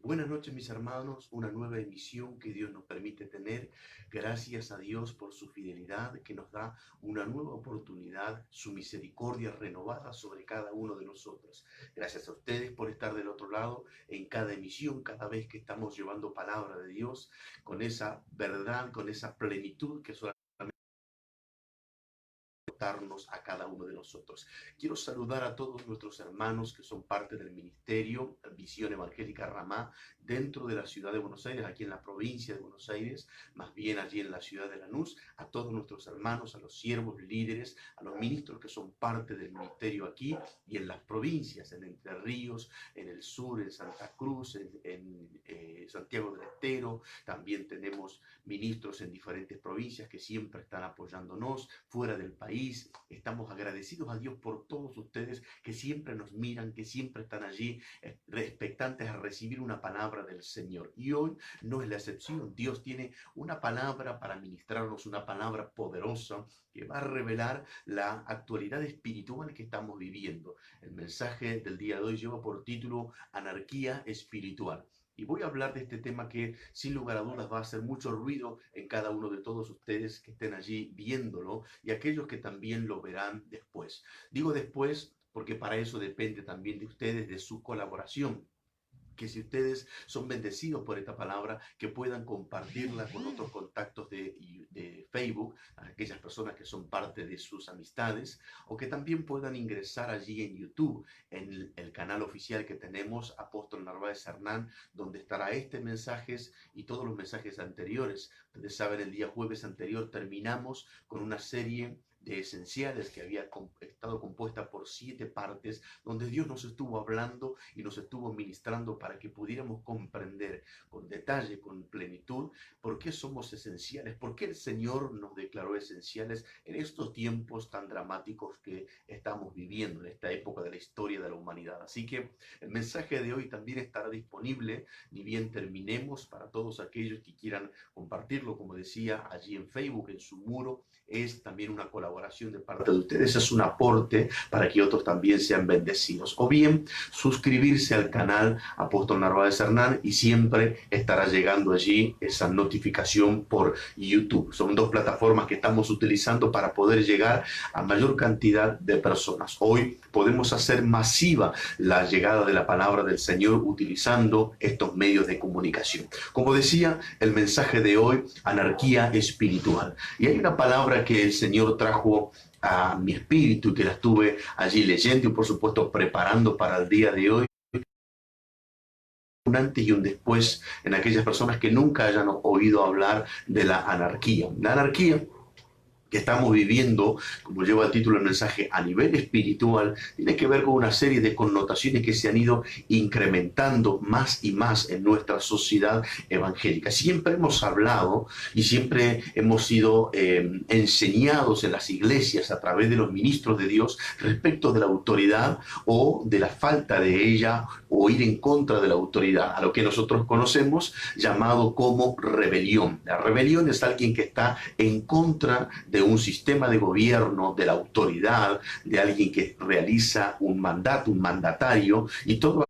Buenas noches, mis hermanos, una nueva emisión que Dios nos permite tener. Gracias a Dios por su fidelidad que nos da una nueva oportunidad, su misericordia renovada sobre cada uno de nosotros. Gracias a ustedes por estar del otro lado en cada emisión, cada vez que estamos llevando palabra de Dios con esa verdad, con esa plenitud que solamente a cada uno de nosotros. Quiero saludar a todos nuestros hermanos que son parte del ministerio Visión Evangélica Ramá dentro de la ciudad de Buenos Aires, aquí en la provincia de Buenos Aires, más bien allí en la ciudad de Lanús, a todos nuestros hermanos, a los siervos, líderes, a los ministros que son parte del ministerio aquí y en las provincias, en Entre Ríos, en el sur, en Santa Cruz, en Santiago del Estero. También tenemos ministros en diferentes provincias que siempre están apoyándonos fuera del país. Estamos agradecidos a Dios por todos ustedes que siempre nos miran, que siempre están allí expectantes a recibir una palabra del Señor. Y hoy no es la excepción. Dios tiene una palabra para ministrarnos, una palabra poderosa que va a revelar la actualidad espiritual que estamos viviendo. El mensaje del día de hoy lleva por título Anarquía espiritual. Y voy a hablar de este tema que sin lugar a dudas va a hacer mucho ruido en cada uno de todos ustedes que estén allí viéndolo y aquellos que también lo verán después. Digo después porque para eso depende también de ustedes, de su colaboración. Que si ustedes son bendecidos por esta palabra, que puedan compartirla con otros contactos de Facebook, a aquellas personas que son parte de sus amistades, o que también puedan ingresar allí en YouTube, en el canal oficial que tenemos, Apóstol Narváez Hernán, donde estará este mensaje y todos los mensajes anteriores. Ustedes saben, el día jueves anterior terminamos con una serie de esenciales que había estado compuesta por 7 partes, donde Dios nos estuvo hablando y nos estuvo ministrando para que pudiéramos comprender con detalle, con plenitud, por qué somos esenciales, por qué el Señor nos declaró esenciales en estos tiempos tan dramáticos que estamos viviendo, en esta época de la historia de la humanidad. Así que el mensaje de hoy también estará disponible, ni bien terminemos, para todos aquellos que quieran compartirlo, como decía, allí en Facebook, en su muro. Es también una colaboración de parte de ustedes, es un aporte para que otros también sean bendecidos. O bien suscribirse al canal Apóstol Narváez Hernán y siempre estará llegando allí esa notificación por YouTube. Son 2 plataformas que estamos utilizando para poder llegar a mayor cantidad de personas. Hoy podemos hacer masiva la llegada de la palabra del Señor utilizando estos medios de comunicación. Como decía, el mensaje de hoy, anarquía espiritual. Y hay una palabra que el Señor trajo a mi espíritu, que la estuve allí leyendo y por supuesto preparando para el día de hoy. Un antes y un después en aquellas personas que nunca hayan oído hablar de la anarquía. La anarquía que estamos viviendo, como lleva el título del mensaje, a nivel espiritual, tiene que ver con una serie de connotaciones que se han ido incrementando más y más en nuestra sociedad evangélica. Siempre hemos hablado y siempre hemos sido enseñados en las iglesias a través de los ministros de Dios respecto de la autoridad o de la falta de ella o ir en contra de la autoridad, a lo que nosotros conocemos llamado como rebelión. La rebelión es alguien que está en contra de un sistema de gobierno, de la autoridad, de alguien que realiza un mandato, un mandatario, y todo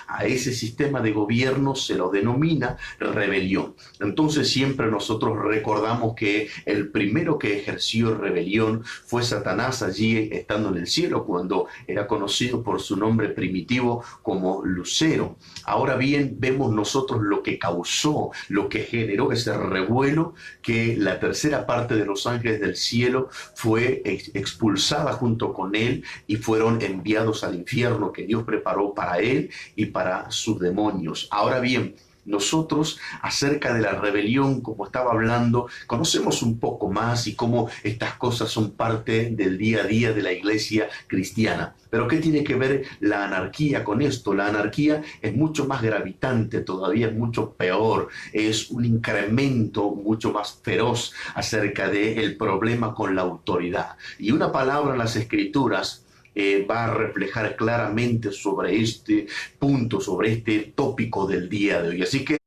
a ese sistema de gobierno se lo denomina rebelión. Entonces siempre nosotros recordamos que el primero que ejerció rebelión fue Satanás allí estando en el cielo, cuando era conocido por su nombre primitivo como Lucero. Ahora bien, vemos nosotros lo que causó, lo que generó ese revuelo, que la tercera parte de los ángeles del cielo fue expulsada junto con él y fueron enviados al infierno que Dios preparó para él y para sus demonios. Ahora bien, nosotros acerca de la rebelión, como estaba hablando, conocemos un poco más y cómo estas cosas son parte del día a día de la iglesia cristiana. Pero ¿qué tiene que ver la anarquía con esto? La anarquía es mucho más gravitante, todavía es mucho peor, es un incremento mucho más feroz acerca del problema con la autoridad. Y una palabra en las escrituras va a reflejar claramente sobre este punto, sobre este tópico del día de hoy. Así que,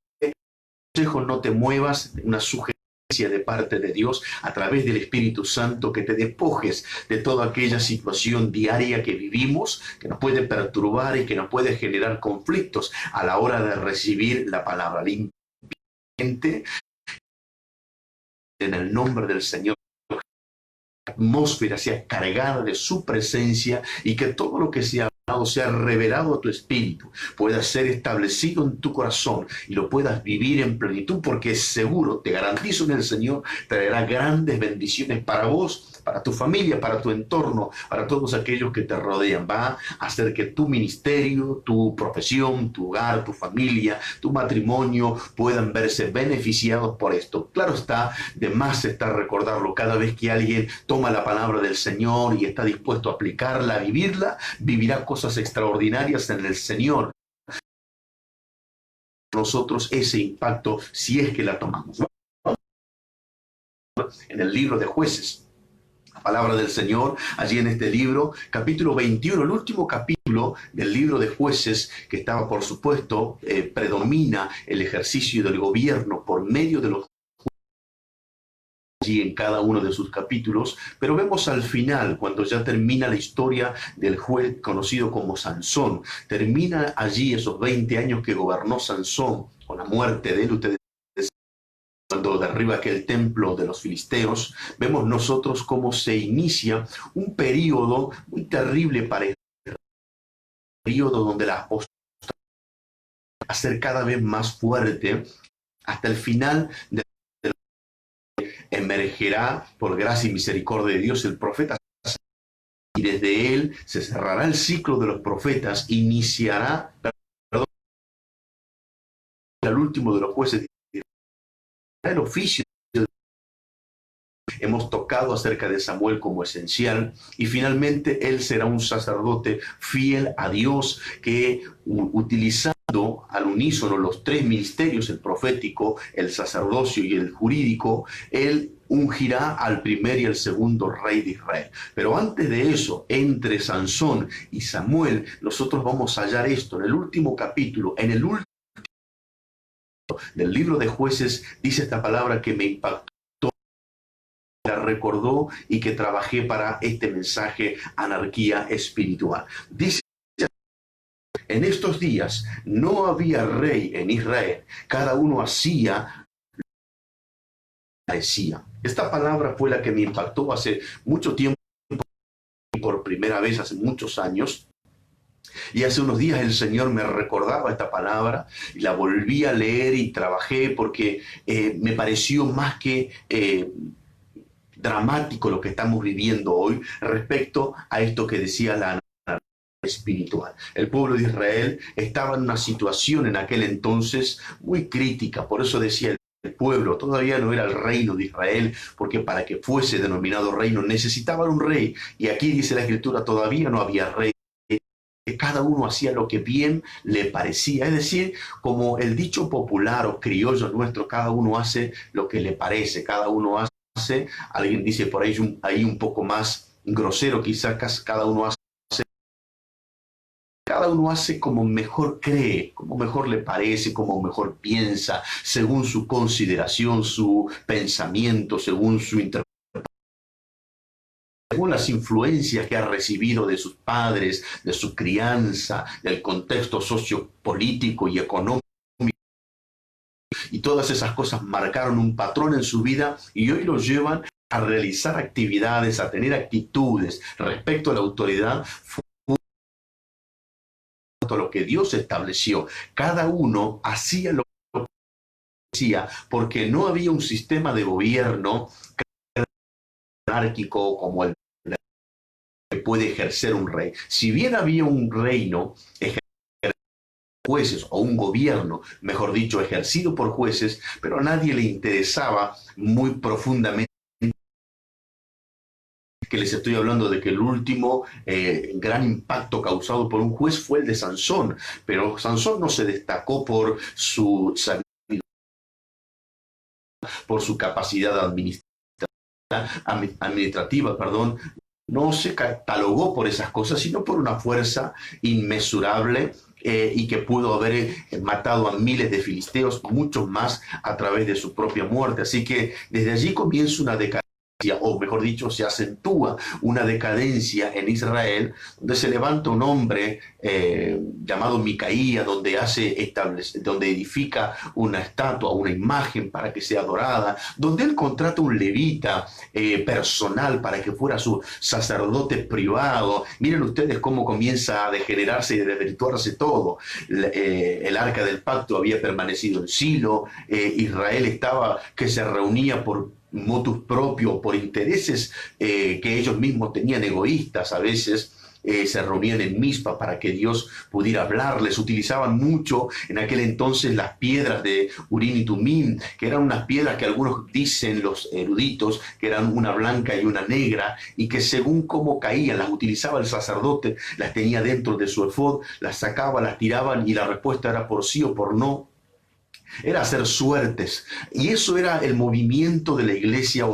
consejo, no te muevas, una sugerencia de parte de Dios a través del Espíritu Santo, que te despojes de toda aquella situación diaria que vivimos, que nos puede perturbar y que nos puede generar conflictos a la hora de recibir la palabra. Limpiamente, en el nombre del Señor, la atmósfera sea cargada de su presencia y que todo lo que sea hablado sea revelado a tu espíritu, pueda ser establecido en tu corazón y lo puedas vivir en plenitud, porque seguro, te garantizo en el Señor, traerá grandes bendiciones para vos, para tu familia, para tu entorno, para todos aquellos que te rodean. Va a hacer que tu ministerio, tu profesión, tu hogar, tu familia, tu matrimonio puedan verse beneficiados por esto. Claro está, de más está recordarlo cada vez que alguien toma la palabra del Señor y está dispuesto a aplicarla, a vivirla, vivirá cosas extraordinarias en el Señor. Nosotros ese impacto, si es que la tomamos. En el libro de Jueces, palabra del Señor, allí en este libro, capítulo 21, el último capítulo del libro de Jueces, que estaba, por supuesto, predomina el ejercicio del gobierno por medio de los allí en cada uno de sus capítulos, pero vemos al final, cuando ya termina la historia del juez conocido como Sansón, termina allí esos 20 años que gobernó Sansón, con la muerte de él. Ustedes, cuando derriba aquel templo de los filisteos, vemos nosotros cómo se inicia un periodo muy terrible para el periodo donde la apostasía va a ser cada vez más fuerte, hasta el final de emergerá por gracia y misericordia de Dios el profeta, y desde él se cerrará el ciclo de los profetas, iniciará el último de los jueces, el oficio. Hemos tocado acerca de Samuel como esencial, y finalmente él será un sacerdote fiel a Dios que, utilizando al unísono los tres ministerios, el profético, el sacerdocio y el jurídico, él ungirá al primer y al segundo rey de Israel. Pero antes de eso, entre Sansón y Samuel, nosotros vamos a hallar esto en el último capítulo, en el último del libro de Jueces, dice esta palabra que me impactó, la recordó y que trabajé para este mensaje, anarquía espiritual. Dice: en estos días no había rey en Israel, cada uno hacía lo que parecía. Esta palabra fue la que me impactó hace mucho tiempo, por primera vez hace muchos años, y hace unos días el Señor me recordaba esta palabra y la volví a leer y trabajé porque me pareció más que dramático lo que estamos viviendo hoy respecto a esto que decía la anarquía espiritual. El pueblo de Israel estaba en una situación en aquel entonces muy crítica, por eso decía el pueblo, todavía no era el reino de Israel, porque para que fuese denominado reino necesitaban un rey, y aquí dice la Escritura, todavía no había rey, que cada uno hacía lo que bien le parecía, es decir, como el dicho popular o criollo nuestro, cada uno hace lo que le parece, cada uno hace, alguien dice por ahí un poco más grosero, quizás cada uno hace como mejor cree, como mejor le parece, como mejor piensa, según su consideración, su pensamiento, según su interpretación, según las influencias que ha recibido de sus padres, de su crianza, del contexto sociopolítico y económico. Y todas esas cosas marcaron un patrón en su vida y hoy los llevan a realizar actividades, a tener actitudes respecto a la autoridad, lo que Dios estableció. Cada uno hacía lo que hacía porque no había un sistema de gobierno anárquico como el que puede ejercer un rey. Si bien había un reino jueces o un gobierno, mejor dicho, ejercido por jueces, pero a nadie le interesaba muy profundamente, que les estoy hablando de que el último gran impacto causado por un juez fue el de Sansón, pero Sansón no se destacó por su sabiduría, por su capacidad administrativa, no se catalogó por esas cosas, sino por una fuerza inmesurable y que pudo haber matado a miles de filisteos, muchos más a través de su propia muerte. Así que desde allí comienza una decadencia, o mejor dicho, se acentúa una decadencia en Israel, donde se levanta un hombre llamado Micaía, donde edifica una estatua, una imagen para que sea adorada, donde él contrata un levita personal para que fuera su sacerdote privado. Miren ustedes cómo comienza a degenerarse y a desvirtuarse todo. El arca del pacto había permanecido en Silo, Israel estaba que se reunía por motus propio, por intereses que ellos mismos tenían egoístas a veces. Se reunían en Mizpa para que Dios pudiera hablarles. Utilizaban mucho en aquel entonces las piedras de Urim y Tumim, que eran unas piedras que algunos dicen, los eruditos, que eran una blanca y una negra, y que según cómo caían, las utilizaba el sacerdote, las tenía dentro de su efod, las sacaba, las tiraban, y la respuesta era por sí o por no. Era hacer suertes. Y eso era el movimiento de la iglesia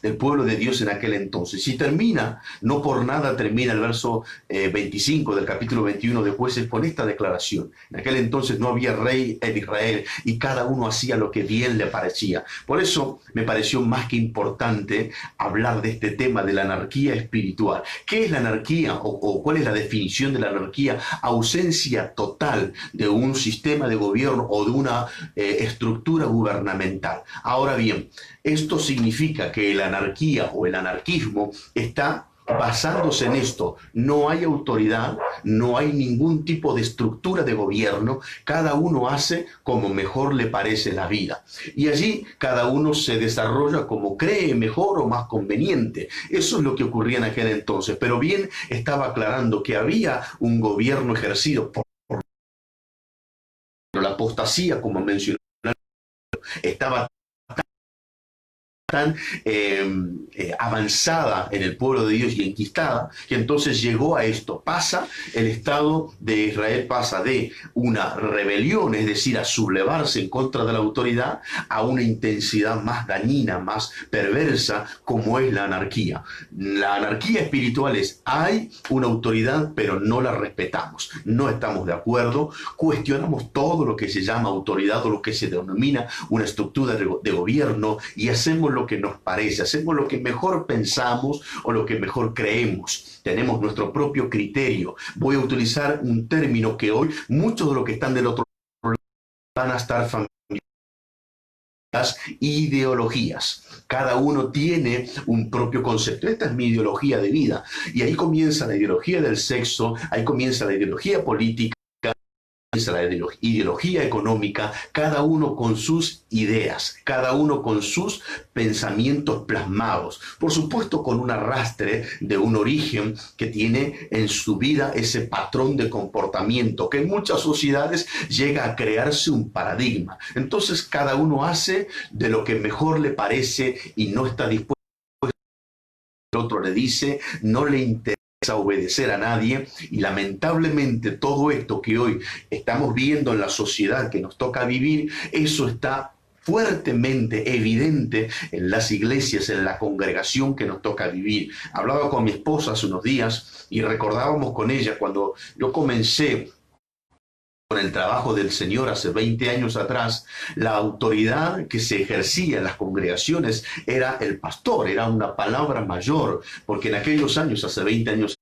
del pueblo de Dios en aquel entonces. Y termina, no por nada termina el verso 25 del capítulo 21 de Jueces con esta declaración. En aquel entonces no había rey en Israel y cada uno hacía lo que bien le parecía. Por eso me pareció más que importante hablar de este tema de la anarquía espiritual. ¿Qué es la anarquía o cuál es la definición de la anarquía? Ausencia total de un sistema de gobierno o de una estructura gubernamental. Ahora bien, esto significa que la anarquía o el anarquismo está basándose en esto. No hay autoridad, no hay ningún tipo de estructura de gobierno, cada uno hace como mejor le parece la vida. Y allí cada uno se desarrolla como cree mejor o más conveniente. Eso es lo que ocurría en aquel entonces. Pero bien estaba aclarando que había un gobierno ejercido por la apostasía, como mencioné, estaba tan avanzada en el pueblo de Dios y enquistada, que entonces llegó a esto. El Estado de Israel pasa de una rebelión, es decir, a sublevarse en contra de la autoridad, a una intensidad más dañina, más perversa, como es la anarquía. La anarquía espiritual es, hay una autoridad, pero no la respetamos, no estamos de acuerdo, cuestionamos todo lo que se llama autoridad o lo que se denomina una estructura de gobierno y hacemos lo que nos parece, hacemos lo que mejor pensamos o lo que mejor creemos. Tenemos nuestro propio criterio. Voy a utilizar un término que hoy muchos de los que están del otro lado van a estar familiarizados. Ideologías. Cada uno tiene un propio concepto. Esta es mi ideología de vida. Y ahí comienza la ideología del sexo, ahí comienza la ideología política, la ideología económica, cada uno con sus ideas, cada uno con sus pensamientos plasmados, por supuesto con un arrastre de un origen que tiene en su vida ese patrón de comportamiento que en muchas sociedades llega a crearse un paradigma. Entonces cada uno hace de lo que mejor le parece y no está dispuesto, el otro le dice, no le interesa a obedecer a nadie, y lamentablemente todo esto que hoy estamos viendo en la sociedad que nos toca vivir, eso está fuertemente evidente en las iglesias, en la congregación que nos toca vivir. Hablaba con mi esposa hace unos días y recordábamos con ella cuando yo comencé con el trabajo del Señor hace 20 años atrás, la autoridad que se ejercía en las congregaciones era el pastor, era una palabra mayor, porque en aquellos años, hace 20 años,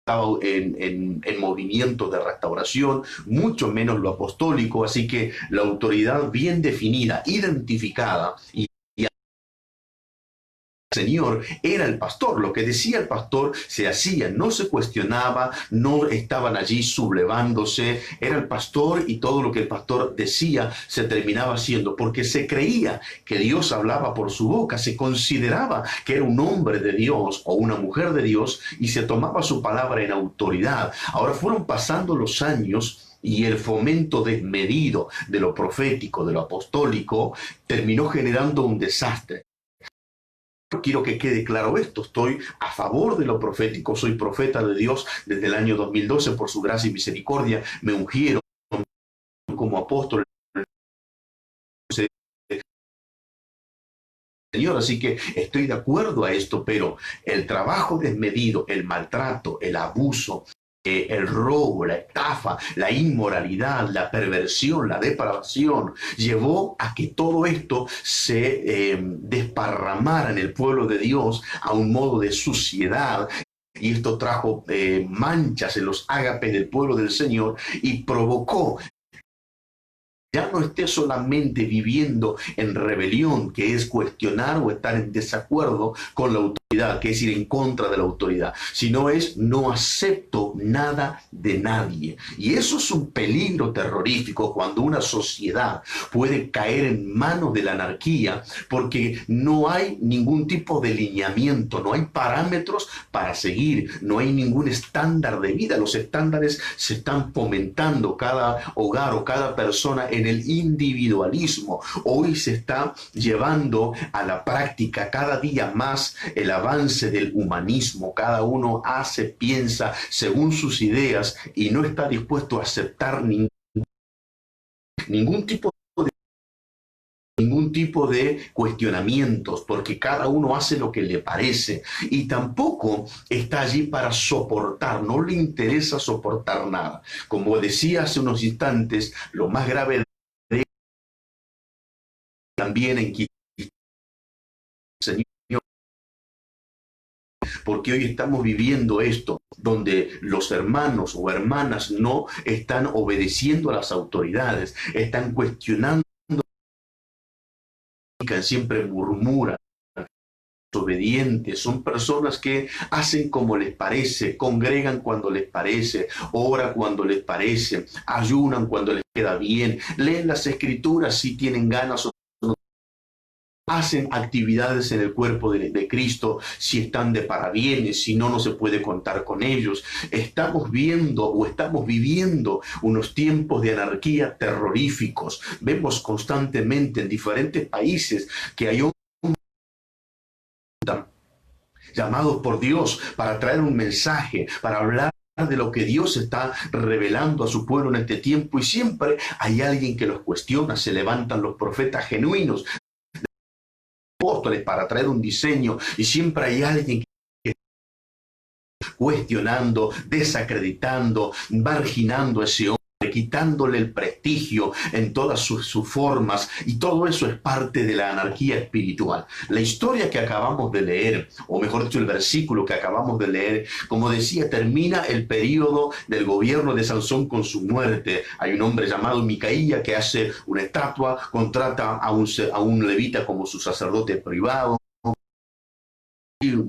estaba en movimiento de restauración, mucho menos lo apostólico, así que la autoridad bien definida, identificada y Señor era el pastor. Lo que decía el pastor se hacía, no se cuestionaba, no estaban allí sublevándose. Era el pastor y todo lo que el pastor decía se terminaba haciendo porque se creía que Dios hablaba por su boca, se consideraba que era un hombre de Dios o una mujer de Dios y se tomaba su palabra en autoridad. Ahora fueron pasando los años y el fomento desmedido de lo profético, de lo apostólico, terminó generando un desastre. Quiero que quede claro esto, estoy a favor de lo profético, soy profeta de Dios desde el año 2012, por su gracia y misericordia, me ungieron como apóstol Señor, así que estoy de acuerdo a esto, pero el trabajo desmedido, el maltrato, el abuso, el robo, la estafa, la inmoralidad, la perversión, la depravación, llevó a que todo esto se desparramara en el pueblo de Dios a un modo de suciedad. Y esto trajo manchas en los ágapes del pueblo del Señor y provocó ya no esté solamente viviendo en rebelión, que es cuestionar o estar en desacuerdo con la autoridad, que es ir en contra de la autoridad, sino es no acepto nada de nadie. Y eso es un peligro terrorífico cuando una sociedad puede caer en manos de la anarquía, porque no hay ningún tipo de lineamiento, no hay parámetros para seguir, no hay ningún estándar de vida. Los estándares se están fomentando, cada hogar o cada persona en el individualismo. Hoy se está llevando a la práctica cada día más el avance del humanismo. Cada uno hace, piensa según sus ideas y no está dispuesto a aceptar ningún tipo de cuestionamientos, porque cada uno hace lo que le parece y tampoco está allí para soportar, no le interesa soportar nada. Como decía hace unos instantes, lo más grave también en Quito, Señor, porque hoy estamos viviendo esto, donde los hermanos o hermanas no están obedeciendo a las autoridades, están cuestionando, siempre murmuran, obedientes, son personas que hacen como les parece, congregan cuando les parece, oran cuando les parece, ayunan cuando les queda bien, leen las escrituras si tienen ganas o no, hacen actividades en el cuerpo de Cristo si están de parabienes, si no, no se puede contar con ellos. Estamos viendo o estamos viviendo unos tiempos de anarquía terroríficos. Vemos constantemente en diferentes países que hay llamados por Dios para traer un mensaje, para hablar de lo que Dios está revelando a su pueblo en este tiempo, y siempre hay alguien que los cuestiona. Se levantan los profetas genuinos, apóstoles, para traer un diseño, y siempre hay alguien que cuestionando, desacreditando, marginando a ese hombre, quitándole el prestigio en todas sus formas, y todo eso es parte de la anarquía espiritual. La historia que acabamos de leer, o mejor dicho, el versículo que acabamos de leer, como decía, termina el periodo del gobierno de Sansón con su muerte. Hay un hombre llamado Micaía que hace una estatua, contrata a un levita como su sacerdote privado,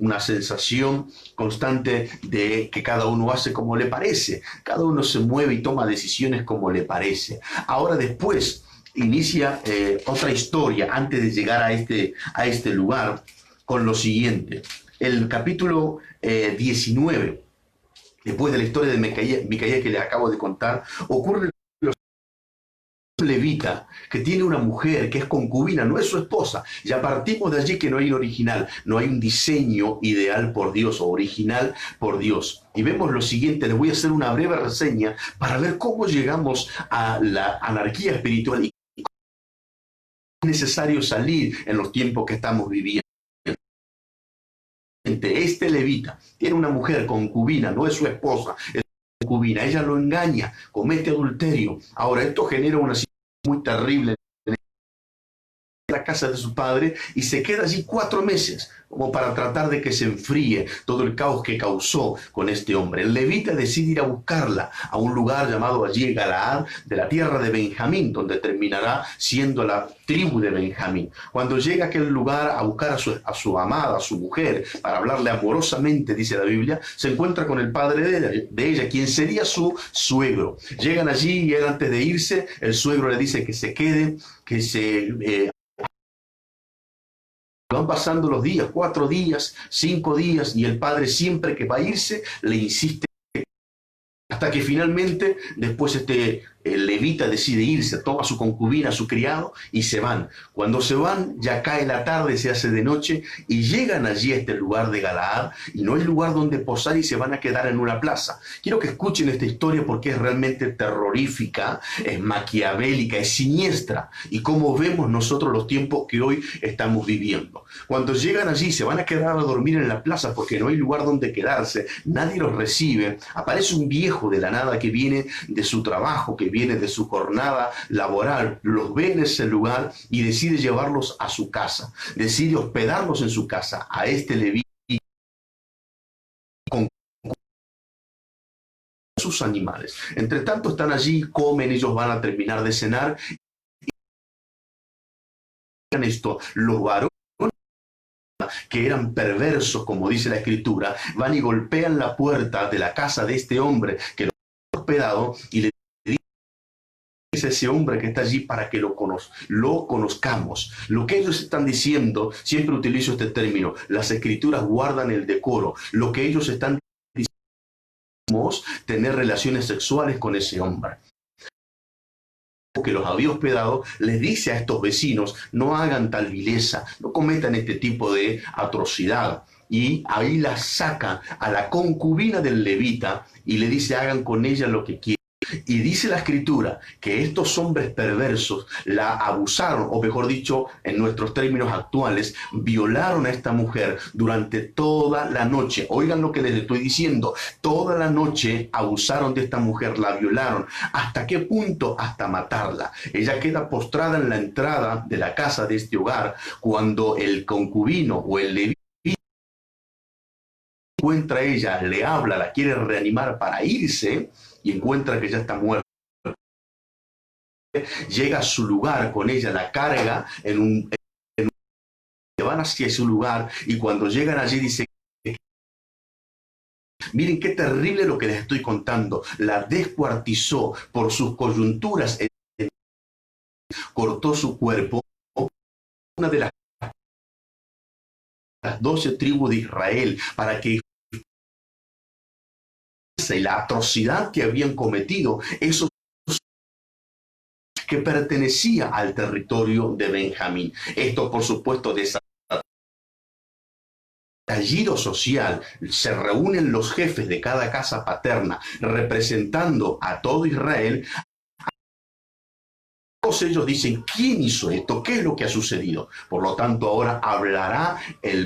una sensación constante de que cada uno hace como le parece, cada uno se mueve y toma decisiones como le parece. Ahora después inicia otra historia antes de llegar a este lugar con lo siguiente. El capítulo 19, después de la historia de Micaía que les acabo de contar, ocurre levita que tiene una mujer que es concubina, no es su esposa. Ya partimos de allí que no hay un original, no hay un diseño ideal por Dios o original por Dios. Y vemos lo siguiente, les voy a hacer una breve reseña para ver cómo llegamos a la anarquía espiritual y es necesario salir en los tiempos que estamos viviendo. Este levita tiene una mujer concubina, no es su esposa, es concubina, ella lo engaña, comete adulterio. Ahora, esto genera una situación muy terrible en la casa de su padre y se queda allí 4 meses como para tratar de que se enfríe todo el caos que causó con este hombre. El levita decide ir a buscarla a un lugar llamado allí Galaad, de la tierra de Benjamín, donde terminará siendo la tribu de Benjamín. Cuando llega a aquel lugar a buscar a su amada, a su mujer, para hablarle amorosamente, dice la Biblia, se encuentra con el padre de ella, quien sería su suegro. Llegan allí y él, antes de irse, el suegro le dice que se quede, que se van pasando los días, 4 días, 5 días, y el padre siempre que va a irse le insiste, hasta que finalmente, después el levita decide irse, toma a su concubina, a su criado y se van. Cuando se van, ya cae la tarde, se hace de noche y llegan allí a este lugar de Galaad y no hay lugar donde posar y se van a quedar en una plaza. Quiero que escuchen esta historia porque es realmente terrorífica, es maquiavélica, es siniestra y cómo vemos nosotros los tiempos que hoy estamos viviendo. Cuando llegan allí, se van a quedar a dormir en la plaza porque no hay lugar donde quedarse, nadie los recibe. Aparece un viejo de la nada que viene de su trabajo, que viene de su jornada laboral, los ve en ese lugar y decide llevarlos a su casa, decide hospedarlos en su casa, a este levita con sus animales. Entre tanto están allí, comen, ellos van a terminar de cenar. Y esto, los varones que eran perversos, como dice la escritura, van y golpean la puerta de la casa de este hombre que lo ha hospedado y le dice a ese hombre que está allí para que lo conozcamos. Lo que ellos están diciendo, siempre utilizo este término, las escrituras guardan el decoro. Lo que ellos están diciendo es tener relaciones sexuales con ese hombre que los había hospedado, les dice a estos vecinos, no hagan tal vileza, no cometan este tipo de atrocidad. Y ahí la saca a la concubina del levita y le dice, hagan con ella lo que quieran. Y dice la escritura que estos hombres perversos la abusaron, o mejor dicho, en nuestros términos actuales, violaron a esta mujer durante toda la noche. Oigan lo que les estoy diciendo, toda la noche abusaron de esta mujer, la violaron. ¿Hasta qué punto? Hasta matarla. Ella queda postrada en la entrada de la casa de este hogar cuando el concubino o el levita encuentra a ella, le habla, la quiere reanimar para irse y encuentra que ya está muerta. Llega a su lugar con ella, la carga van hacia su lugar y cuando llegan allí dice, miren qué terrible lo que les estoy contando, la descuartizó por sus coyunturas, cortó su cuerpo, una de las 12 tribus de Israel, para que la atrocidad que habían cometido, esos que pertenecía al territorio de Benjamín. Esto, por supuesto, de estallido social, se reúnen los jefes de cada casa paterna, representando a todo Israel. Todos ellos dicen, ¿quién hizo esto? ¿Qué es lo que ha sucedido? Por lo tanto, ahora hablará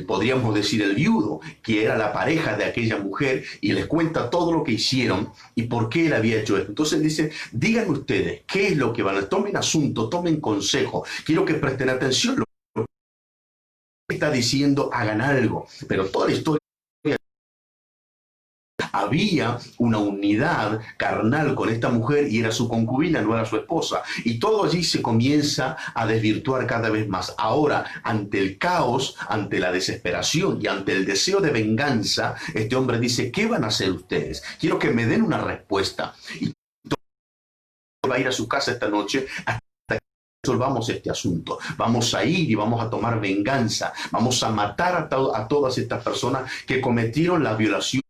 podríamos decir, el viudo, que era la pareja de aquella mujer, y les cuenta todo lo que hicieron y por qué él había hecho esto. Entonces dice, díganme ustedes, ¿qué es lo que van a hacer? Tomen asunto, tomen consejo. Quiero que presten atención. Lo que está diciendo, hagan algo. Pero toda la historia, había una unidad carnal con esta mujer y era su concubina, no era su esposa. Y todo allí se comienza a desvirtuar cada vez más. Ahora, ante el caos, ante la desesperación y ante el deseo de venganza, este hombre dice, ¿qué van a hacer ustedes? Quiero que me den una respuesta. Y va a ir a su casa esta noche hasta que resolvamos este asunto. Vamos a ir y vamos a tomar venganza. Vamos a matar a todas estas personas que cometieron la violación.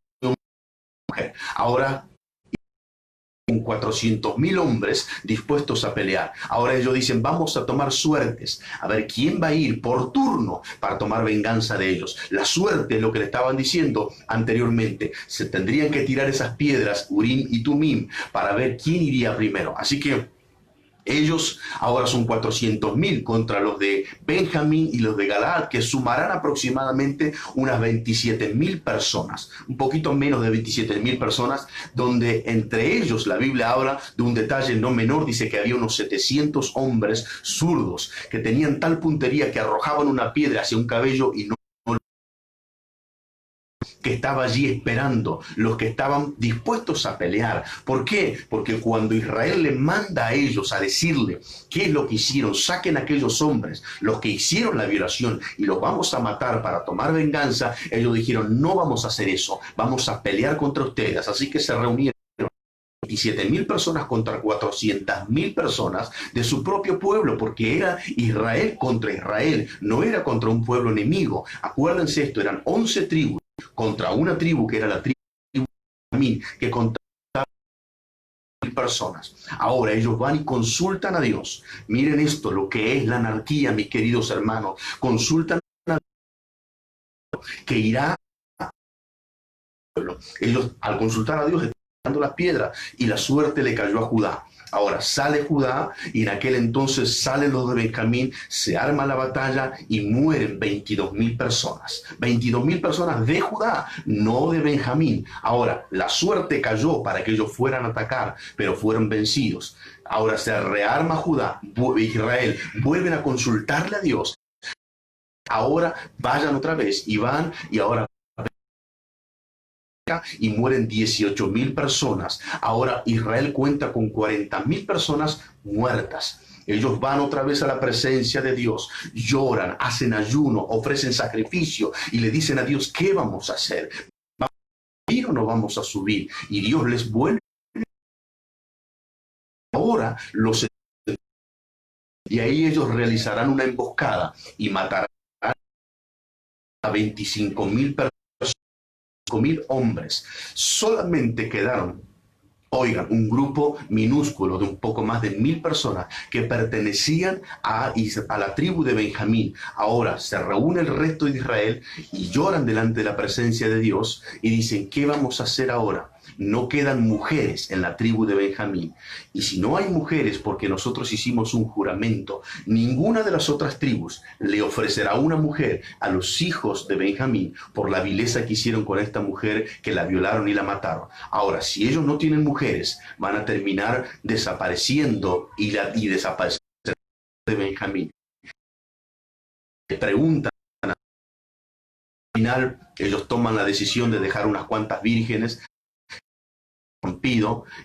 Ahora, con 400.000 hombres dispuestos a pelear. Ahora ellos dicen, vamos a tomar suertes, a ver quién va a ir por turno para tomar venganza de ellos. La suerte es lo que le estaban diciendo anteriormente. Se tendrían que tirar esas piedras, Urim y Tumim, para ver quién iría primero. Así que ellos ahora son 400.000 contra los de Benjamín y los de Galaad, que sumarán aproximadamente unas 27.000 personas, un poquito menos de 27.000 personas, donde entre ellos la Biblia habla de un detalle no menor, dice que había unos 700 hombres zurdos que tenían tal puntería que arrojaban una piedra hacia un cabello y no que estaba allí esperando, los que estaban dispuestos a pelear. ¿Por qué? Porque cuando Israel le manda a ellos a decirle qué es lo que hicieron, saquen a aquellos hombres, los que hicieron la violación, y los vamos a matar para tomar venganza, ellos dijeron, no vamos a hacer eso, vamos a pelear contra ustedes. Así que se reunieron 27.000 personas contra 400.000 personas de su propio pueblo, porque era Israel contra Israel, no era contra un pueblo enemigo. Acuérdense esto, eran 11 tribus contra una tribu que era la tribu de Benjamín, que contaba personas. Ahora ellos van y consultan a Dios. Miren esto, lo que es la anarquía, mis queridos hermanos. Consultan a Dios que irá. Ellos al consultar a Dios están dando las piedras y la suerte le cayó a Judá. Ahora sale Judá y en aquel entonces salen los de Benjamín, se arma la batalla y mueren 22.000 personas. 22.000 personas de Judá, no de Benjamín. Ahora, la suerte cayó para que ellos fueran a atacar, pero fueron vencidos. Ahora se rearma Judá, Israel, vuelven a consultarle a Dios. Ahora vayan otra vez y van y ahora y mueren 18.000 personas. Ahora Israel cuenta con 40.000 personas muertas. Ellos van otra vez a la presencia de Dios, lloran, hacen ayuno, ofrecen sacrificio y le dicen a Dios, ¿qué vamos a hacer? ¿Vamos a subir o no vamos a subir? Y Dios les vuelve. Ahora los... Y ahí ellos realizarán una emboscada y matarán a 25.000 personas. 5.000 hombres. Solamente quedaron, oigan, un grupo minúsculo de un poco más de 1.000 personas que pertenecían a la tribu de Benjamín. Ahora se reúne el resto de Israel y lloran delante de la presencia de Dios y dicen, ¿qué vamos a hacer ahora? No quedan mujeres en la tribu de Benjamín. Y si no hay mujeres, porque nosotros hicimos un juramento, ninguna de las otras tribus le ofrecerá una mujer a los hijos de Benjamín por la vileza que hicieron con esta mujer que la violaron y la mataron. Ahora, si ellos no tienen mujeres, van a terminar desapareciendo y desapareciendo de Benjamín. Le preguntan, al final ellos toman la decisión de dejar unas cuantas vírgenes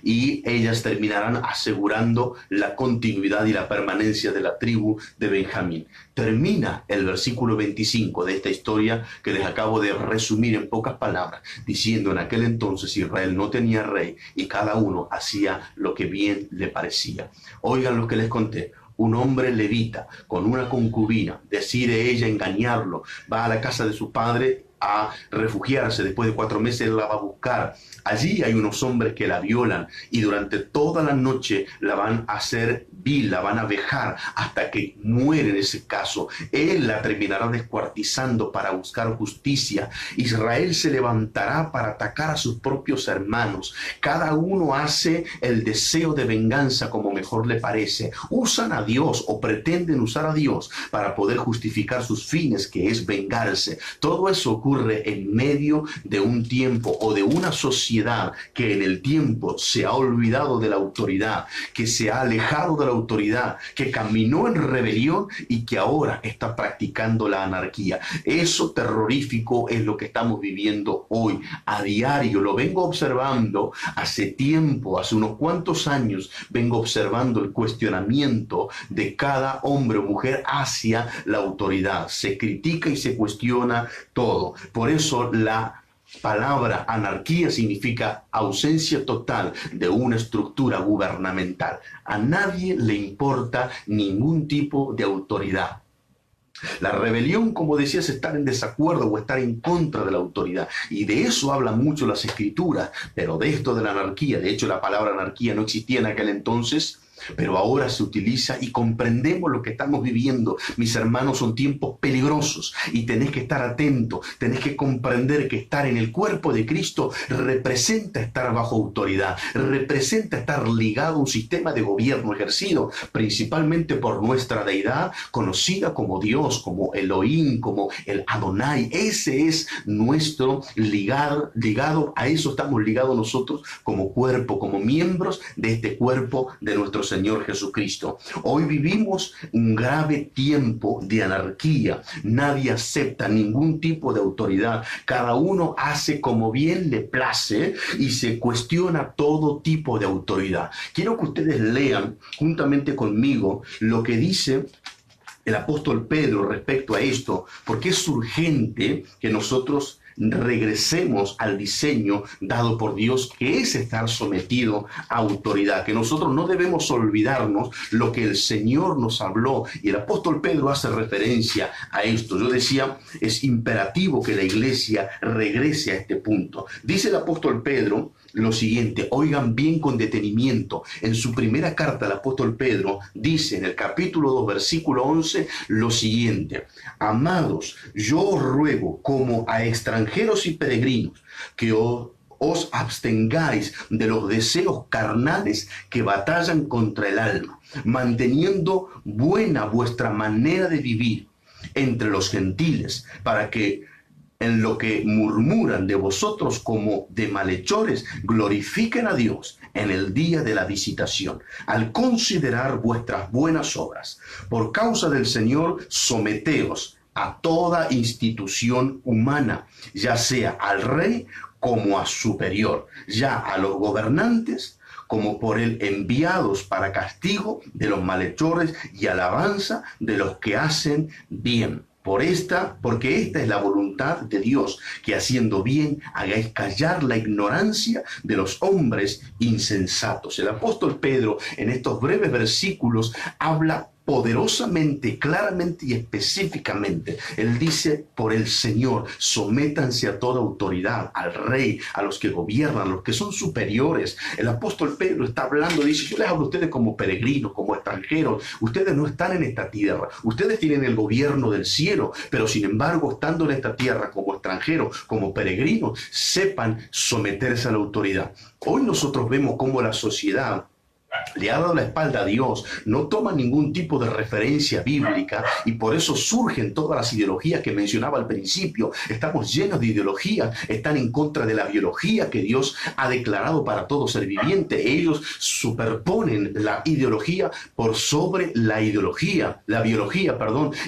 y ellas terminarán asegurando la continuidad y la permanencia de la tribu de Benjamín. Termina el versículo 25 de esta historia que les acabo de resumir en pocas palabras, diciendo en aquel entonces Israel no tenía rey y cada uno hacía lo que bien le parecía. Oigan lo que les conté. Un hombre levita con una concubina, decide ella engañarlo, va a la casa de su padre a refugiarse. Después de 4 meses él la va a buscar. Allí hay unos hombres que la violan y durante toda la noche la van a hacer vil, la van a vejar hasta que muere en ese caso. Él la terminará descuartizando para buscar justicia. Israel se levantará para atacar a sus propios hermanos. Cada uno hace el deseo de venganza como mejor le parece. Usan a Dios o pretenden usar a Dios para poder justificar sus fines, que es vengarse. Todo eso ocurre en medio de un tiempo o de una sociedad que en el tiempo se ha olvidado de la autoridad, que se ha alejado de la autoridad, que caminó en rebelión y que ahora está practicando la anarquía. Eso terrorífico es lo que estamos viviendo hoy a diario. Lo vengo observando hace tiempo, hace unos cuantos años, vengo observando el cuestionamiento de cada hombre o mujer hacia la autoridad. Se critica y se cuestiona todo. Por eso la palabra anarquía significa ausencia total de una estructura gubernamental. A nadie le importa ningún tipo de autoridad. La rebelión, como decía, es estar en desacuerdo o estar en contra de la autoridad. Y de eso hablan mucho las escrituras, pero de esto de la anarquía, de hecho la palabra anarquía no existía en aquel entonces, pero ahora se utiliza y comprendemos lo que estamos viviendo. Mis hermanos, son tiempos peligrosos y tenés que estar atento, tenés que comprender que estar en el cuerpo de Cristo representa estar bajo autoridad, representa estar ligado a un sistema de gobierno ejercido principalmente por nuestra deidad, conocida como Dios, como Elohim, como el Adonai. Ese es nuestro ligado, a eso estamos ligados nosotros como cuerpo, como miembros de este cuerpo de nuestro Señor Jesucristo. Hoy vivimos un grave tiempo de anarquía. Nadie acepta ningún tipo de autoridad. Cada uno hace como bien le place y se cuestiona todo tipo de autoridad. Quiero que ustedes lean juntamente conmigo lo que dice el apóstol Pedro respecto a esto, porque es urgente que nosotros regresemos al diseño dado por Dios, que es estar sometido a autoridad, que nosotros no debemos olvidarnos lo que el Señor nos habló, y el apóstol Pedro hace referencia a esto. Yo decía, es imperativo que la iglesia regrese a este punto. Dice el apóstol Pedro lo siguiente, oigan bien con detenimiento. En su primera carta el apóstol Pedro dice en el capítulo 2, versículo 11, lo siguiente: amados, yo os ruego como a extranjeros y peregrinos que os abstengáis de los deseos carnales que batallan contra el alma, manteniendo buena vuestra manera de vivir entre los gentiles, para que en lo que murmuran de vosotros como de malhechores, glorifiquen a Dios en el día de la visitación, al considerar vuestras buenas obras. Por causa del Señor, someteos a toda institución humana, ya sea al rey como a superior, ya a los gobernantes como por él enviados para castigo de los malhechores y alabanza de los que hacen bien. Porque esta es la voluntad de Dios, que haciendo bien hagáis callar la ignorancia de los hombres insensatos. El apóstol Pedro en estos breves versículos habla poderosamente, claramente y específicamente. Él dice: por el Señor, sométanse a toda autoridad, al rey, a los que gobiernan, a los que son superiores. El apóstol Pedro está hablando, dice: yo les hablo a ustedes como peregrinos, como extranjeros. Ustedes no están en esta tierra. Ustedes tienen el gobierno del cielo, pero sin embargo, estando en esta tierra como extranjeros, como peregrinos, sepan someterse a la autoridad. Hoy nosotros vemos cómo la sociedad le ha dado la espalda a Dios, no toma ningún tipo de referencia bíblica, y por eso surgen todas las ideologías que mencionaba al principio. Estamos llenos de ideologías, están en contra de la biología que Dios ha declarado para todo ser viviente. Ellos superponen la ideología por sobre la biología,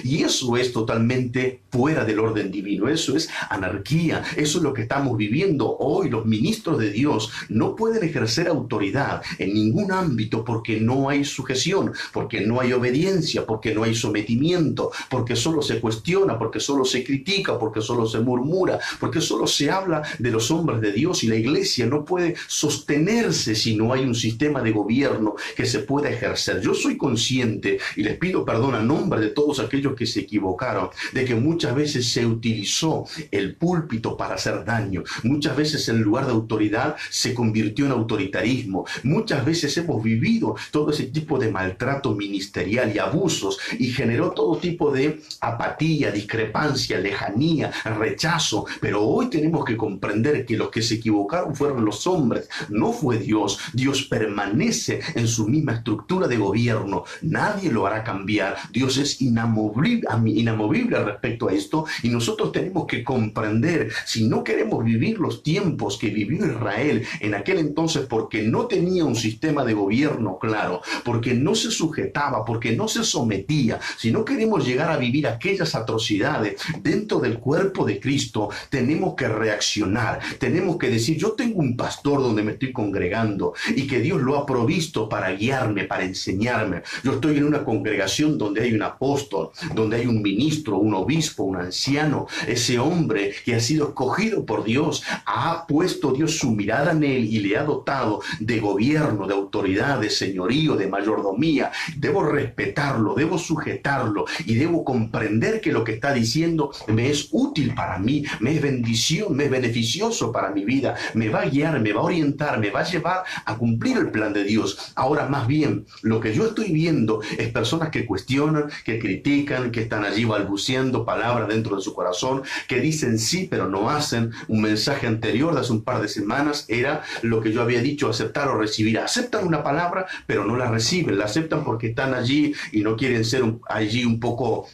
y eso es totalmente fuera del orden divino. Eso es anarquía. Eso es lo que estamos viviendo hoy. Los ministros de Dios no pueden ejercer autoridad en ningún ámbito porque no hay sujeción, porque no hay obediencia, porque no hay sometimiento, porque solo se cuestiona, porque solo se critica, porque solo se murmura, porque solo se habla de los hombres de Dios, y la iglesia no puede sostenerse si no hay un sistema de gobierno que se pueda ejercer. Yo soy consciente, y les pido perdón a nombre de todos aquellos que se equivocaron, de que muchas veces se utilizó el púlpito para hacer daño. Muchas veces el lugar de autoridad se convirtió en autoritarismo. Muchas veces hemos vivido todo ese tipo de maltrato ministerial y abusos, y generó todo tipo de apatía, discrepancia, lejanía, rechazo. Pero hoy tenemos que comprender que los que se equivocaron fueron los hombres, no fue Dios. Dios permanece en su misma estructura de gobierno, nadie lo hará cambiar. Dios es inamovible respecto a esto, y nosotros tenemos que comprender, si no queremos vivir los tiempos que vivió Israel en aquel entonces, porque no tenía un sistema de gobierno claro, porque no se sujetaba, porque no se sometía, si no queremos llegar a vivir aquellas atrocidades dentro del cuerpo de Cristo, tenemos que reaccionar. Tenemos que decir: yo tengo un pastor donde me estoy congregando y que Dios lo ha provisto para guiarme, para enseñarme. Yo estoy en una congregación donde hay un apóstol, donde hay un ministro, un obispo, un anciano. Ese hombre que ha sido escogido por Dios, ha puesto Dios su mirada en él y le ha dotado de gobierno, de autoridad, de señorío, de mayordomía. Debo respetarlo, debo sujetarlo, y debo comprender que lo que está diciendo me es útil para mí, me es bendición, me es beneficioso para mi vida, me va a guiar, me va a orientar, me va a llevar a cumplir el plan de Dios. Ahora, más bien, lo que yo estoy viendo es personas que cuestionan, que critican, que están allí balbuceando palabras dentro de su corazón, que dicen sí pero no hacen. Un mensaje anterior de hace un par de semanas era lo que yo había dicho: aceptar o recibir. Aceptan una palabra pero no la reciben, la aceptan porque están allí y no quieren ser allí un poco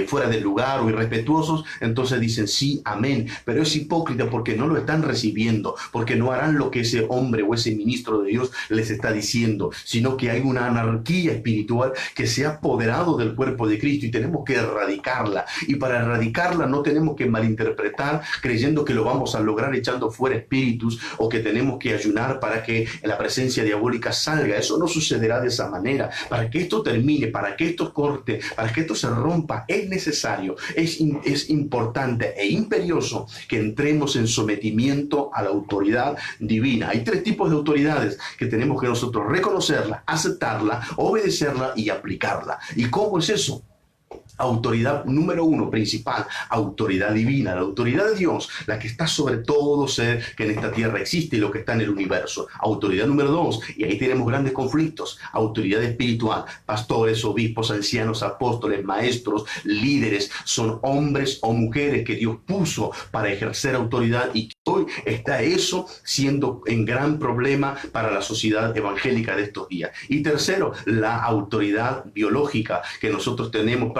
fuera del lugar o irrespetuosos, entonces dicen sí, amén, pero es hipócrita porque no lo están recibiendo, porque no harán lo que ese hombre o ese ministro de Dios les está diciendo, sino que hay una anarquía espiritual que se ha apoderado del cuerpo de Cristo, y tenemos que erradicarla. Y para erradicarla no tenemos que malinterpretar creyendo que lo vamos a lograr echando fuera espíritus, o que tenemos que ayunar para que la presencia diabólica salga. Eso no sucederá de esa manera. Para que esto termine, para que esto corte, para que esto se rompa, es necesario, es importante e imperioso que entremos en sometimiento a la autoridad divina. Hay tres tipos de autoridades que tenemos que nosotros reconocerla, aceptarla, obedecerla y aplicarla. ¿Y cómo es eso? Autoridad número uno, principal, autoridad divina, la autoridad de Dios, la que está sobre todo ser que en esta tierra existe y lo que está en el universo. Autoridad número dos, y ahí tenemos grandes conflictos, autoridad espiritual, pastores, obispos, ancianos, apóstoles, maestros, líderes, son hombres o mujeres que Dios puso para ejercer autoridad y hoy está eso siendo en gran problema para la sociedad evangélica de estos días. Y tercero, la autoridad biológica que nosotros tenemos,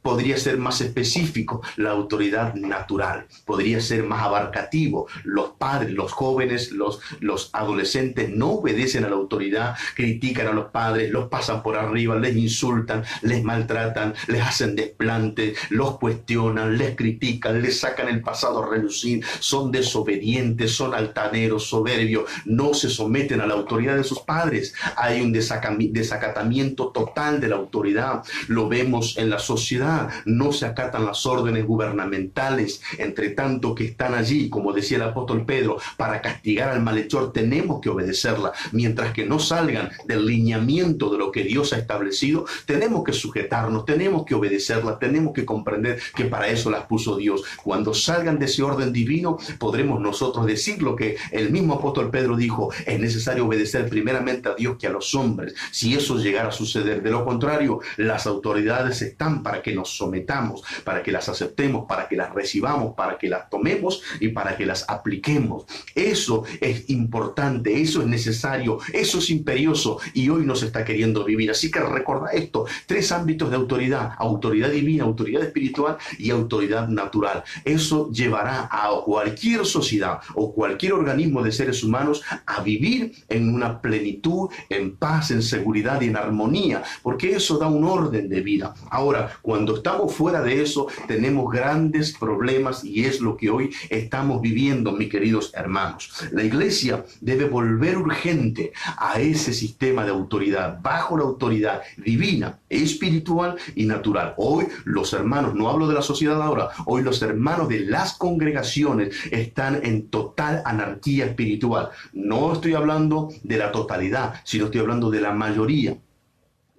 podría ser más específico, la autoridad natural, podría ser más abarcativo. Los padres, los jóvenes, los adolescentes no obedecen a la autoridad, critican a los padres, los pasan por arriba, les insultan, les maltratan, les hacen desplantes, los cuestionan, les critican, les sacan el pasado a relucir, son desobedientes, son altaneros, soberbios, no se someten a la autoridad de sus padres. Hay un desacatamiento total de la autoridad. Lo vemos en la sociedad, no se acatan las órdenes gubernamentales, entre tanto que están allí, como decía el apóstol Pedro, para castigar al malhechor, tenemos que obedecerla, mientras que no salgan del lineamiento de lo que Dios ha establecido, tenemos que sujetarnos, tenemos que obedecerla, tenemos que comprender que para eso las puso Dios. Cuando salgan de ese orden divino, podremos nosotros decir lo que el mismo apóstol Pedro dijo: es necesario obedecer primeramente a Dios que a los hombres, si eso llegara a suceder. De lo contrario, las autoridades están para que nos sometamos, para que las aceptemos, para que las recibamos, para que las tomemos y para que las apliquemos. Eso es importante, eso es necesario, eso es imperioso y hoy nos está queriendo vivir. Así que recuerda esto: 3 ámbitos de autoridad: autoridad divina, autoridad espiritual y autoridad natural. Eso llevará a cualquier sociedad o cualquier organismo de seres humanos a vivir en una plenitud, en paz, en seguridad y en armonía, porque eso da un orden de vida. Ahora, cuando estamos fuera de eso, tenemos grandes problemas y es lo que hoy estamos viviendo, mis queridos hermanos. La iglesia debe volver urgente a ese sistema de autoridad, bajo la autoridad divina, espiritual y natural. Hoy los hermanos, no hablo de la sociedad ahora, hoy los hermanos de las congregaciones están en total anarquía espiritual. No estoy hablando de la totalidad, sino estoy hablando de la mayoría.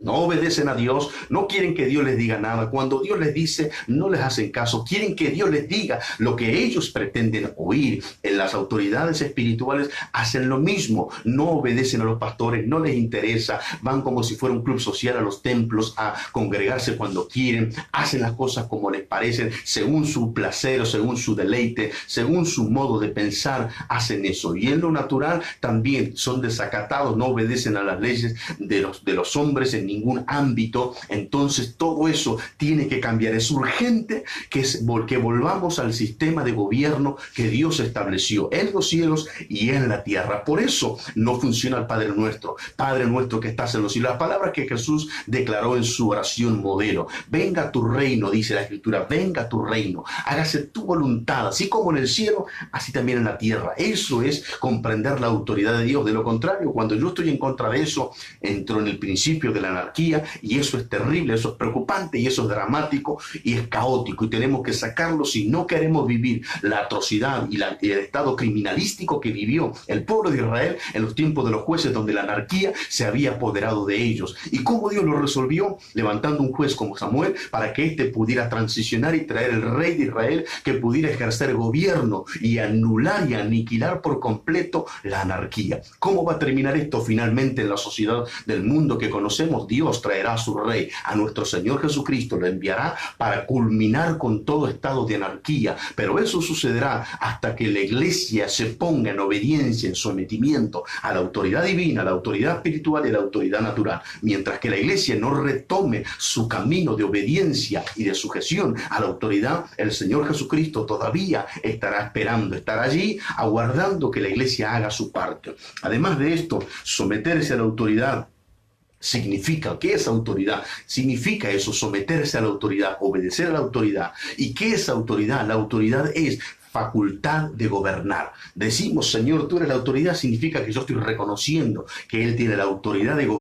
No obedecen a Dios, no quieren que Dios les diga nada. Cuando Dios les dice, no les hacen caso. Quieren que Dios les diga lo que ellos pretenden oír. En las autoridades espirituales hacen lo mismo. No obedecen a los pastores, no les interesa. Van como si fuera un club social a los templos a congregarse cuando quieren. Hacen las cosas como les parecen, según su placer o según su deleite, según su modo de pensar. Hacen eso. Y en lo natural también son desacatados, no obedecen a las leyes de los hombres en ningún ámbito. Entonces todo eso tiene que cambiar. Es urgente que volvamos al sistema de gobierno que Dios estableció en los cielos y en la tierra. Por eso no funciona el Padre nuestro que estás en los cielos. Las palabras que Jesús declaró en su oración modelo: venga tu reino, dice la Escritura, venga tu reino, hágase tu voluntad, así como en el cielo, así también en la tierra. Eso es comprender la autoridad de Dios. De lo contrario, cuando yo estoy en contra de eso, entro en el principio de la anarquía, y eso es terrible, eso es preocupante, y eso es dramático y es caótico, y tenemos que sacarlo si no queremos vivir la atrocidad y el estado criminalístico que vivió el pueblo de Israel en los tiempos de los jueces, donde la anarquía se había apoderado de ellos. ¿Y cómo Dios lo resolvió? Levantando un juez como Samuel para que éste pudiera transicionar y traer el rey de Israel que pudiera ejercer gobierno y anular y aniquilar por completo la anarquía. ¿Cómo va a terminar esto finalmente en la sociedad del mundo que conocemos? Dios traerá a su rey, a nuestro Señor Jesucristo, lo enviará para culminar con todo estado de anarquía, pero eso sucederá hasta que la iglesia se ponga en obediencia, en sometimiento a la autoridad divina, a la autoridad espiritual y a la autoridad natural. Mientras que la iglesia no retome su camino de obediencia y de sujeción a la autoridad, el Señor Jesucristo todavía estará esperando, estará allí aguardando que la iglesia haga su parte. Además de esto, someterse a la autoridad significa, ¿qué es autoridad? Significa eso, someterse a la autoridad, obedecer a la autoridad. ¿Y qué es autoridad? La autoridad es facultad de gobernar. Decimos, Señor, tú eres la autoridad, significa que yo estoy reconociendo que Él tiene la autoridad de gobernar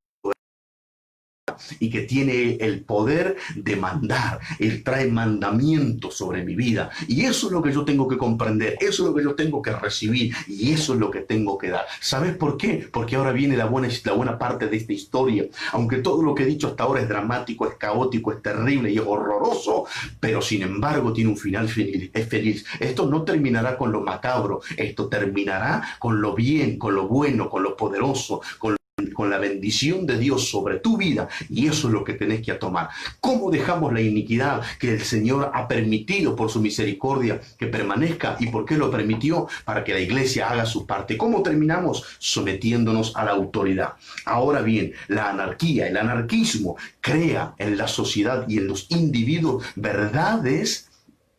y que tiene el poder de mandar. Él trae mandamientos sobre mi vida. Y eso es lo que yo tengo que comprender, eso es lo que yo tengo que recibir y eso es lo que tengo que dar. ¿Sabes por qué? Porque ahora viene la buena parte de esta historia. Aunque todo lo que he dicho hasta ahora es dramático, es caótico, es terrible y es horroroso, pero sin embargo tiene un final feliz, es feliz. Esto no terminará con lo macabro, esto terminará con lo bien, con lo bueno, con lo poderoso, con la bendición de Dios sobre tu vida, y eso es lo que tenés que tomar. ¿Cómo dejamos la iniquidad que el Señor ha permitido por su misericordia que permanezca? ¿Y por qué lo permitió? Para que la iglesia haga su parte. ¿Cómo terminamos? Sometiéndonos a la autoridad. Ahora bien, la anarquía, el anarquismo crea en la sociedad y en los individuos verdades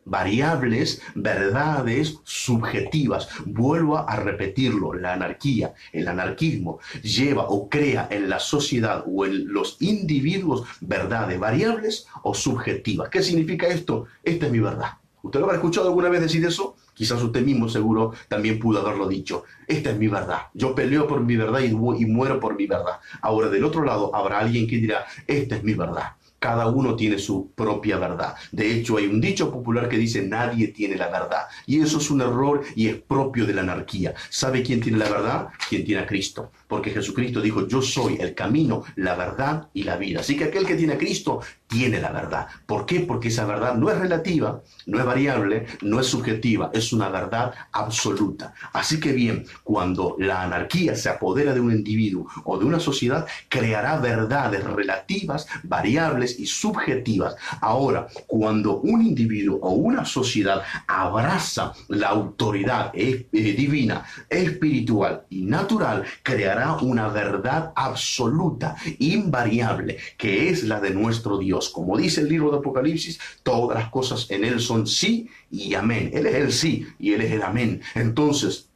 variables, verdades subjetivas. Vuelvo a repetirlo, la anarquía, el anarquismo lleva o crea en la sociedad o en los individuos verdades variables o subjetivas. ¿Qué significa esto? Esta es mi verdad. ¿Usted lo habrá escuchado alguna vez decir eso? Quizás usted mismo seguro también pudo haberlo dicho. Esta es mi verdad. Yo peleo por mi verdad y muero por mi verdad. Ahora, del otro lado, habrá alguien que dirá, esta es mi verdad. Cada uno tiene su propia verdad. De hecho, hay un dicho popular que dice, nadie tiene la verdad. Y eso es un error y es propio de la anarquía. ¿Sabe quién tiene la verdad? Quien tiene a Cristo. Porque Jesucristo dijo, yo soy el camino, la verdad y la vida. Así que aquel que tiene a Cristo tiene la verdad. ¿Por qué? Porque esa verdad no es relativa, no es variable, no es subjetiva, es una verdad absoluta. Así que bien, cuando la anarquía se apodera de un individuo o de una sociedad, creará verdades relativas, variables y subjetivas. Ahora, cuando un individuo o una sociedad abraza la autoridad divina, espiritual y natural, creará una verdad absoluta, invariable, que es la de nuestro Dios. Como dice el libro de Apocalipsis, todas las cosas en Él son sí y amén. Él es el sí y Él es el amén. Entonces,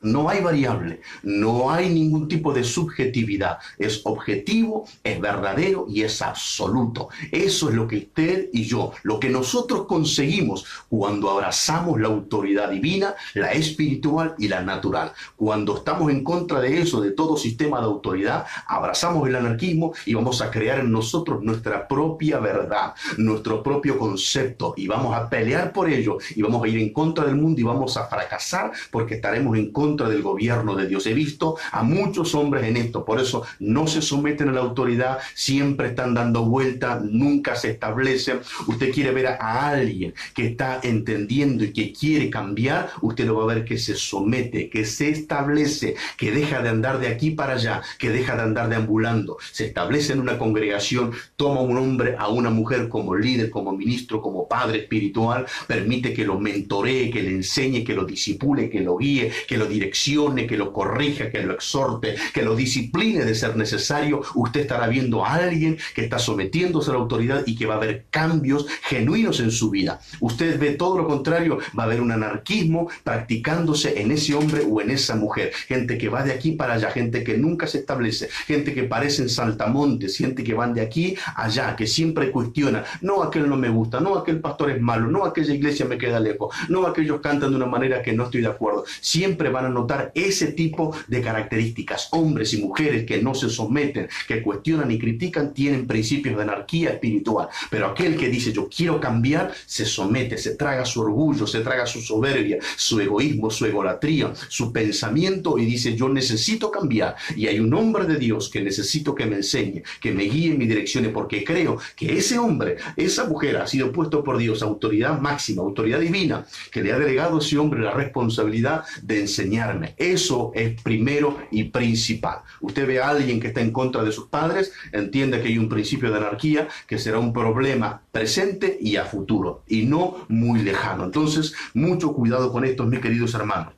no hay variable, no hay ningún tipo de subjetividad. Es objetivo, es verdadero y es absoluto. Eso es lo que usted y yo, lo que nosotros conseguimos cuando abrazamos la autoridad divina, la espiritual y la natural. Cuando estamos en contra de eso, de todo sistema de autoridad, abrazamos el anarquismo y vamos a crear en nosotros nuestra propia verdad, nuestro propio concepto, y vamos a pelear por ello y vamos a ir en contra del mundo y vamos a fracasar porque estaremos en contra del gobierno de Dios. He visto a muchos hombres en esto, por eso no se someten a la autoridad, siempre están dando vuelta, nunca se establecen. Usted quiere ver a alguien que está entendiendo y que quiere cambiar, usted lo va a ver que se somete, que se establece, que deja de andar de aquí para allá, que deja de andar deambulando, se establece en una congregación, toma a un hombre, a una mujer como líder, como ministro, como padre espiritual, permite que lo mentoree, que le enseñe, que lo disipule, que lo guíe, que lo direccione, que lo corrija, que lo exhorte, que lo discipline de ser necesario. Usted estará viendo a alguien que está sometiéndose a la autoridad y que va a haber cambios genuinos en su vida. Usted ve todo lo contrario, va a haber un anarquismo practicándose en ese hombre o en esa mujer. Gente que va de aquí para allá, gente que nunca se establece, gente que parecen saltamontes, gente que van de aquí a allá, que siempre cuestiona, no, aquel no me gusta, no, aquel pastor es malo, no, aquella iglesia me queda lejos, no, aquellos cantan de una manera que no estoy de acuerdo. Siempre van a notar ese tipo de características. Hombres y mujeres que no se someten, que cuestionan y critican, tienen principios de anarquía espiritual. Pero aquel que dice yo quiero cambiar, se somete, se traga su orgullo, se traga su soberbia, su egoísmo, su egolatría, su pensamiento, y dice yo necesito cambiar. Y hay un hombre de Dios que necesito que me enseñe, que me guíe en mi dirección, porque creo que ese hombre, esa mujer ha sido puesto por Dios, autoridad máxima, autoridad divina, que le ha delegado a ese hombre la responsabilidad de enseñarme. Eso es primero y principal. Usted ve a alguien que está en contra de sus padres, entiende que hay un principio de anarquía que será un problema presente y a futuro, y no muy lejano. Entonces, mucho cuidado con esto, mis queridos hermanos.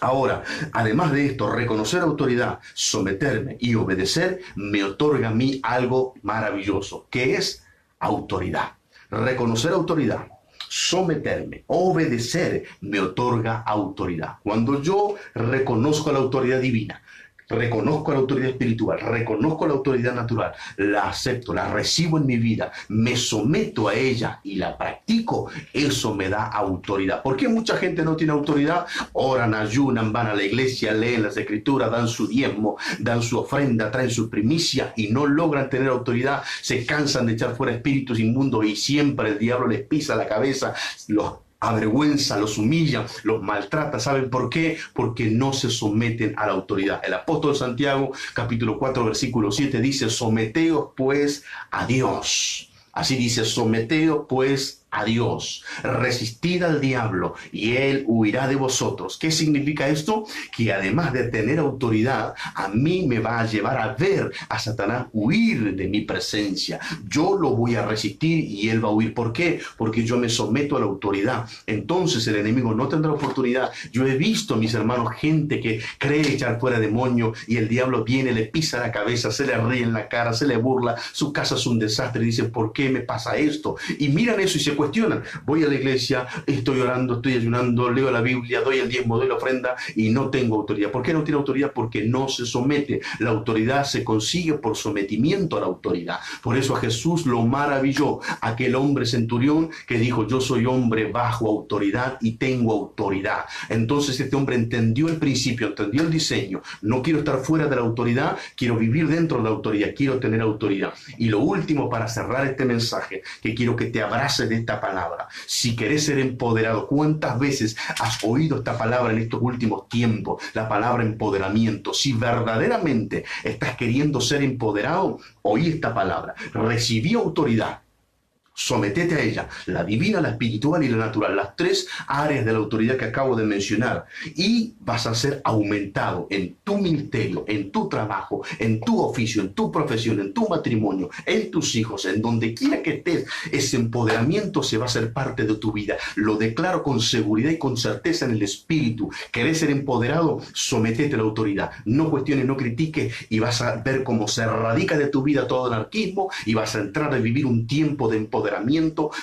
Ahora, además de esto, reconocer autoridad, someterme y obedecer, me otorga a mí algo maravilloso, que es autoridad. Reconocer autoridad, someterme, obedecer, me otorga autoridad. Cuando yo reconozco la autoridad divina, reconozco la autoridad espiritual, reconozco la autoridad natural, la acepto, la recibo en mi vida, me someto a ella y la practico, eso me da autoridad. ¿Por qué mucha gente no tiene autoridad? Oran, ayunan, van a la iglesia, leen las escrituras, dan su diezmo, dan su ofrenda, traen su primicia y no logran tener autoridad, se cansan de echar fuera espíritus inmundos y siempre el diablo les pisa la cabeza, los avergüenza, los humilla, los maltrata. ¿Saben por qué? Porque no se someten a la autoridad. El apóstol Santiago, capítulo 4, versículo 7, dice: someteos pues a Dios. Así dice: someteos pues a Dios, resistid al diablo y él huirá de vosotros. ¿Qué significa esto? Que además de tener autoridad, a mí me va a llevar a ver a Satanás huir de mi presencia. Yo lo voy a resistir y él va a huir. ¿Por qué? Porque yo me someto a la autoridad. Entonces el enemigo no tendrá oportunidad. Yo he visto, mis hermanos, gente que cree echar fuera demonios y el diablo viene, le pisa la cabeza, se le ríe en la cara, se le burla, su casa es un desastre y dicen: ¿por qué me pasa esto? Y miran eso y se cuestionan. Voy a la iglesia, estoy orando, estoy ayunando, leo la Biblia, doy el diezmo, doy la ofrenda y no tengo autoridad. ¿Por qué no tiene autoridad? Porque no se somete. La autoridad se consigue por sometimiento a la autoridad. Por eso a Jesús lo maravilló aquel hombre centurión que dijo: yo soy hombre bajo autoridad y tengo autoridad. Entonces este hombre entendió el principio, entendió el diseño. No quiero estar fuera de la autoridad, quiero vivir dentro de la autoridad, quiero tener autoridad. Y lo último, para cerrar este mensaje, que quiero que te abrace de esta palabra: si querés ser empoderado, ¿cuántas veces has oído esta palabra en estos últimos tiempos? La palabra empoderamiento. Si verdaderamente estás queriendo ser empoderado, oí esta palabra: recibí autoridad. Sometete a ella, la divina, la espiritual y la natural, las tres áreas de la autoridad que acabo de mencionar, y vas a ser aumentado en tu ministerio, en tu trabajo, en tu oficio, en tu profesión, en tu matrimonio, en tus hijos, en donde quiera que estés. Ese empoderamiento se va a hacer parte de tu vida. Lo declaro con seguridad y con certeza en el espíritu. ¿Querés ser empoderado? Sometete a la autoridad. No cuestiones, no critiques, y vas a ver cómo se erradica de tu vida todo anarquismo y vas a entrar a vivir un tiempo de empoderamiento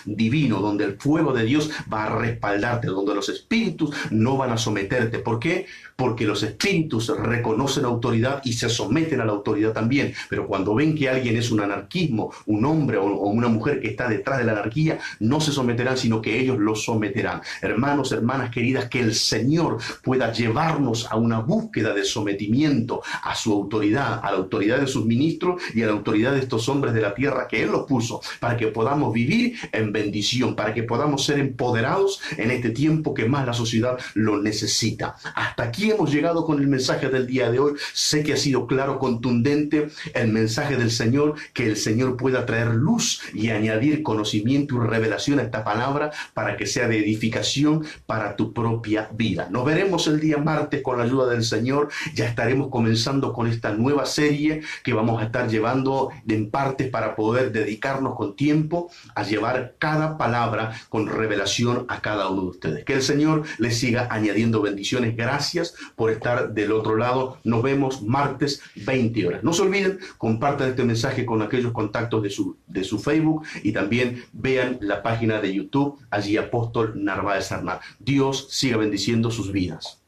divino, donde el fuego de Dios va a respaldarte, donde los espíritus no van a someterte. ¿Por qué? Porque los espíritus reconocen autoridad y se someten a la autoridad también. Pero cuando ven que alguien es un anarquismo, un hombre o una mujer que está detrás de la anarquía, no se someterán, sino que ellos los someterán. Hermanos, hermanas queridas, que el Señor pueda llevarnos a una búsqueda de sometimiento a su autoridad, a la autoridad de sus ministros y a la autoridad de estos hombres de la tierra que Él los puso, para que podamos vivir en bendición, para que podamos ser empoderados en este tiempo que más la sociedad lo necesita. Hasta aquí hemos llegado con el mensaje del día de hoy. Sé que ha sido claro, contundente el mensaje del Señor. Que el Señor pueda traer luz y añadir conocimiento y revelación a esta palabra para que sea de edificación para tu propia vida. Nos veremos el día martes con la ayuda del Señor. Ya estaremos comenzando con esta nueva serie que vamos a estar llevando en partes para poder dedicarnos con tiempo a llevar cada palabra con revelación a cada uno de ustedes. Que el Señor les siga añadiendo bendiciones. Gracias por estar del otro lado. Nos vemos martes 20 horas. No se olviden, compartan este mensaje con aquellos contactos de su Facebook y también vean la página de YouTube, allí Apóstol Narváez Arnal. Dios siga bendiciendo sus vidas.